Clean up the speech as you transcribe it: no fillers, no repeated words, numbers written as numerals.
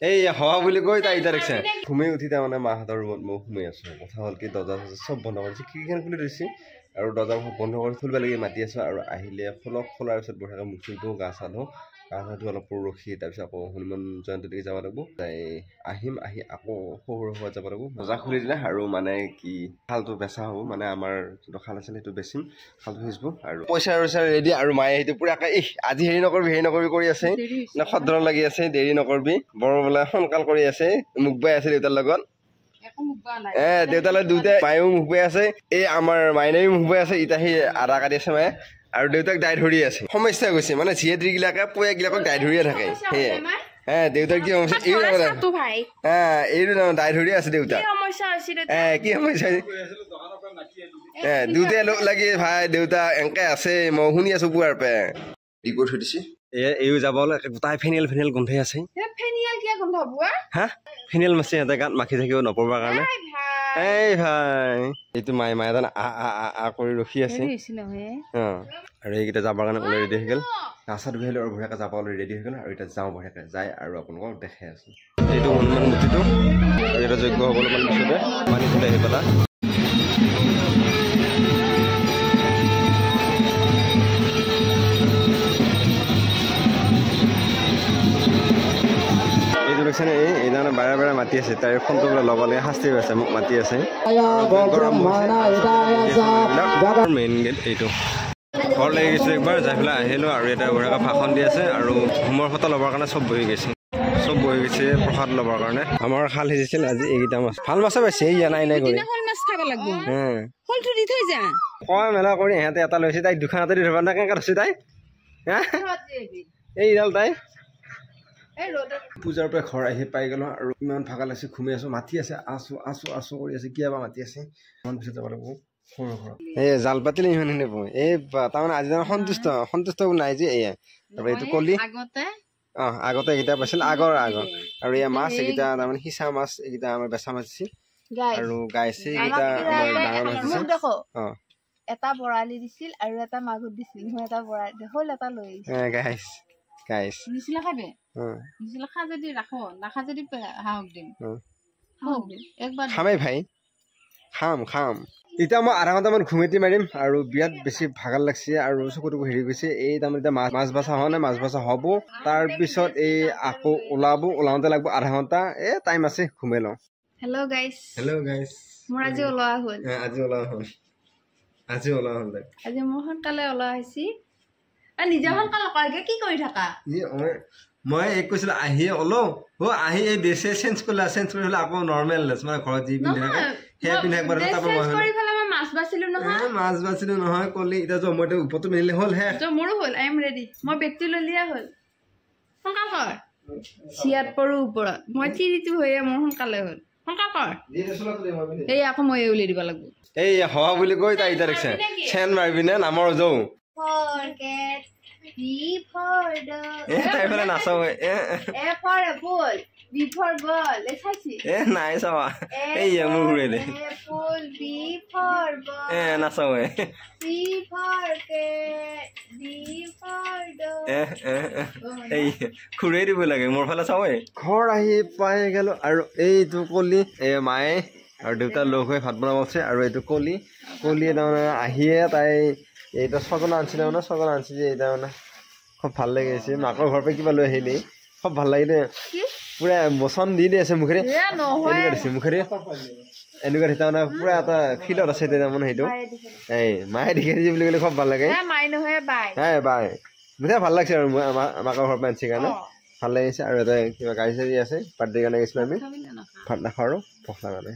এই হাৱা বুলি কৈ তাই ইটা দেখছে ঘুমে উঠি তাৰমানে মাহঁতৰ ৰুমত মই ঘুমাই আছো কথা হ'ল কি দৰ্জা চব বন্ধ কৰিছে খিৰিকীখন খুলি থৈছে আৰু দৰ্জা বন্ধ কৰি থৈ লাগি মাতি আছো আৰু আহিলে খোলাৰ পিছত বঢ়াকে মুখ চুখ ধুওঁ গা চা ধুওঁ গা চা ধুই অলপ ৰখি তাৰপিছত আকৌ হনুমান জয়ন্তীলৈকে যাব লাগিব তাই আহিম আহি আকৌ সৰু সৰু যাব লাগিব দৰ্জা খুলি দিলে আৰু মানে কি খালটো বেচা হ'ব মানে আমাৰ যিটো খাল আছিল সেইটো বেচিম খালটো সিঁচিব আৰু পইচা ৰেডি আৰু মায়ে সেইটো পুৰা আজি হেৰি নকৰিবি কৰি আছে সদ্ৰ লাগি আছে দেৰি নকৰিবি বৰ বোলে সোনকাল কৰি আছে মুখ বাই আছে দেউতাৰ লগত দেউতালৈ দুটাই মায়েও মুখ বাই আছে এই আমাৰ মাইনাইও মুখ বাই আছে ইটা সি আধা কাটি আছে মায়ে আৰু দেউতাক দাই ধৰি আছে সমস্যা গৈছে মানে জীয়েত্ৰীগিলাকে পুৱাগিলাকক দাই ধৰিয়ে থাকে সেয়ে দেউতাৰ কি সমস্যা এইটো দাই ধৰি আছে দেউতাক কি সমস্যা দুটাই লগ লাগি ভাই দেউতা এনেকে আছে মই শুনি আছো পুৱাৰ পে কি কৰি থৈ দিছে এইও যাব গোটাই ফেনিয়েল গোন্ধাই আছে ফেনিয়েল মাছে সিহঁতে গাত মাখি থাকিব নপৰবাৰ কাৰণে এই ভাই এইটো মায়ে জান আ কৰি ৰখি আছে আৰু এইকেইটা যাবৰ কাৰণে ওলাই ৰেডি হৈ গ'ল গা চা ধুই আহিলোঁ আৰু বঢ়িয়াকৈ যাব ওলাই ৰেডি হৈ গ'ল আৰু এতিয়া যাওঁ বঢ়িয়াকৈ যায় আৰু আপোনালোকক দেখাই আছোঁ এইটো হনুমান মূৰ্তিটো আৰু এটা যজ্ঞ হ'বলৈ মানে পিছতে পানী তুলি আহি পেলাই এই তাৰমানে বাৰে মাতি আছে তাইৰ ফোনটো বোলে ল'ব লাগে শাস্তি পাইছে মোক মাতি আছে মেইন গেট এইটো ঘৰ লাগি গৈছোঁ একবাৰ যাই পেলাই আহিলোঁ আৰু এটা বঢ়িয়াকৈ ভাষণ দি আছে আৰু হোমৰ ফটো ল'বৰ কাৰণে চব বহি গৈছে প্ৰসাদ ল'বৰ কাৰণে আমাৰ খাল সিজিছিল আজি এইকেইটা মাছ ভাল মাছে পাইছে ইয়া নাই কৰি কয় মেলা কৰি ইহঁতে এটা লৈছে তাইক দুখান হাতে দি ধৰিব না কেনেকৈ ধৰিছে তাই এইডাল তাই পূজাৰ পৰা ঘৰ আহি পাই গ'লো আৰু ইমান ভাগা লাগিছে ঘুমি আছো মাতি আছে আছো কৰি আছে কিবা মাতি আছে ইমান পিছত যাব লাগিব সৰু ঘৰত এই জাল পাতিলে ইমানখিনি পাব এই তাৰমানে আজি সন্তুষ্ট নাই যে এয়া তাৰপৰা এইটো কলি আগতে এইকেইটা পাইছিল আগৰ আৰু এয়া মাছ এইকেইটা তাৰমানে সিঁচা মাছ এইকেইটা আমাৰ বেচা মাছ দিছিল আৰু গাইছে এইকেইটা আমাৰ ডাঙৰ মাছ দিছিল এটা বৰালি দিছিল আৰু এটা মাগুৰ দিছিল মই এটা বৰালি হ'ল এটা লৈ গাইছ নিচিলা খাবে নিচিলা খা যদি ৰাখো নাখা যদি হাঁহক দিম একবাৰ খামেই ভাই খাম এতিয়া মই আধা ঘণ্টামান ঘুমেটি মাৰিম আৰু বিৰাট বেছি ভাগৰ লাগছে আৰু চকুটো হেৰি গৈছে এই তাৰমানে এতিয়া মাছ বাছা হোৱা নাই মাছ বাছা হ'ব তাৰপিছত এই আকৌ ওলাওঁতে লাগিব আধা ঘণ্টা টাইম আছে ঘুমাই লওঁ হেল্ল' গাইছ মোৰ আজি ওলোৱা হ'ল আজি মোৰ সোনকালে ওলোৱা হৈছে নিজে সোনকালে কয়গে কি কৰি থাকা মই এক কৈছিলো আহি আহি এই ড্ৰেছে চেঞ্জ কৰি হ'লে আকৌ নৰ্মেল মানে ঘৰত যি পিন্ধি থাকে সেয়া পিন্ধি একবাৰ মাছ বাচিলো নহয় কলি এতিয়া মই ওপৰতো মিলিলে হ'ল মোৰো হ'ল আই এম ৰেডি মই বেগটো ললিয়া হ'ল সোনকাল কৰ চিয়াত পৰো ওপৰত মই চিৰিটো হৈয়ে মোৰ সোনকালে হ'ল সোনকাল কৰ এই আকৌ মই উলিয়াই দিব লাগিব এই হাৱা বুলি কৈ তাই ইটা দেখছে চেন মাৰিবি নে নামৰ যৌ তাইফালে নাচাব নাই চাবা এই মোৰ ঘূৰাই দে নাচাব এই ঘূৰাই দিব লাগে মোৰ ফালে চাব ঘৰ আহি পাই গলো আৰু এইটো কলি মায়ে আৰু দেউতা লগ হৈ ভাত বনাব আছে আৰু এইটো কলিয়ে তাৰমানে আহিয়ে তাই এইটা ছজনা আনছি তাৰমানে ছজনা আনছি যে এইটা মানে খুব ভাল লাগিছে মাকৰ ঘৰৰ পৰা কিবা লৈ আহিলি খুব ভাল লাগিলে পুৰা বচন দি আছে মুখেৰে এনেকুৱা দিছে মুখেৰে এনেকুৱা দিছে তাৰমানে পুৰা এটা ফিলত আছে তাৰমানে সেইটো এই মায়ে দেখি দিছে বুলি ক'লে খুব ভাল লাগে বাই বুঢ়া ভাল লাগিছে আৰু মাকৰ ঘৰৰ পৰা আনছি কাৰণে ভাল লাগিছে আৰু এটা কিবা গাড়ী চাড়ী আছে বাৰ্থডে কাৰণে গৈছিলোঁ আমি ভাত নাখাওঁ আৰু পখলা কাৰণে